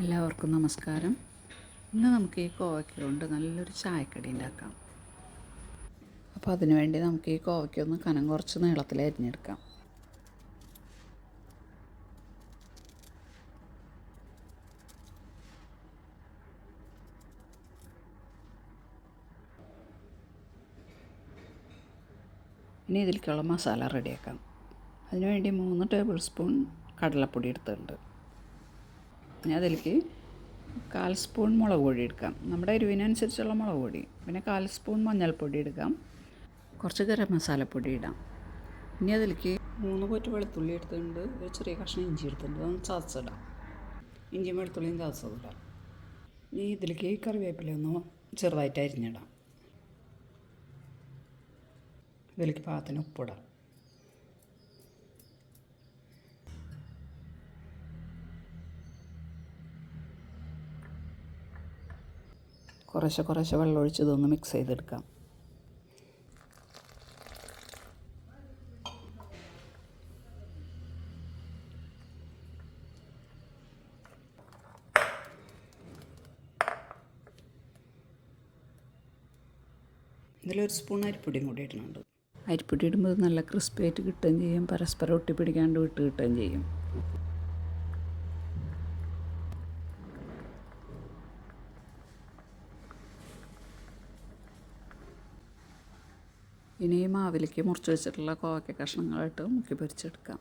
എല്ലാവർക്കും നമസ്കാരം. ഇന്ന് നമുക്ക് ഈ കോവയ്ക്ക കൊണ്ട് നല്ലൊരു ചായക്കടി ഉണ്ടാക്കാം. അപ്പോൾ അതിനുവേണ്ടി നമുക്ക് ഈ കോവയ്ക്ക ഒന്ന് കനം കുറച്ച് നീളത്തിൽ അരിഞ്ഞെടുക്കാം. ഇനി ഇതിലേക്കുള്ള മസാല റെഡിയാക്കാം. അതിനുവേണ്ടി 3 ടേബിൾ സ്പൂൺ കടലപ്പൊടി എടുത്തിട്ടുണ്ട്. ഇനി അതിലേക്ക് 1/4 സ്പൂൺ മുളക് പൊടി എടുക്കാം. നമ്മുടെ എരിവിനനുസരിച്ചുള്ള മുളക് പൊടി. പിന്നെ 1/4 സ്പൂൺ മഞ്ഞൾപ്പൊടി എടുക്കാം. കുറച്ച് ഗരം മസാലപ്പൊടി ഇടാം. ഇനി അതിലേക്ക് 3 കൊറ്റ് വെളുത്തുള്ളി എടുത്തിട്ടുണ്ട്. ഒരു ചെറിയ കഷ്ണം ഇഞ്ചി എടുത്തിട്ടുണ്ട്. അതൊന്ന് ചതച്ചിടാം. ഇഞ്ചിയും വെളുത്തുള്ളിയും ചതച്ചതിടാം. ഇനി ഇതിലേക്ക് കറിവേപ്പിലയൊന്ന് ചെറുതായിട്ട് അരിഞ്ഞിടാം. ഇതിലേക്ക് പാകത്തിന് ഉപ്പിടാം. കുറേശ്ശെ വെള്ളമൊഴിച്ച് ഇതൊന്ന് മിക്സ് ചെയ്തെടുക്കാം. ഇതിലൊരു സ്പൂൺ അരിപ്പൊടിയും കൂടി ഇടുന്നുണ്ട്. അരിപ്പൊടി ഇടുമ്പോൾ നല്ല ക്രിസ്പിയായിട്ട് കിട്ടുകയും ചെയ്യും. പരസ്പരം ഒട്ടിപ്പിടിക്കാണ്ട് കിട്ടുകയും ചെയ്യും. ഇനി ഈ മാവിലേക്ക് മുറിച്ച് വെച്ചിട്ടുള്ള കോവയ്ക്ക കഷ്ണങ്ങളായിട്ട് മുക്കി പൊരിച്ചെടുക്കാം.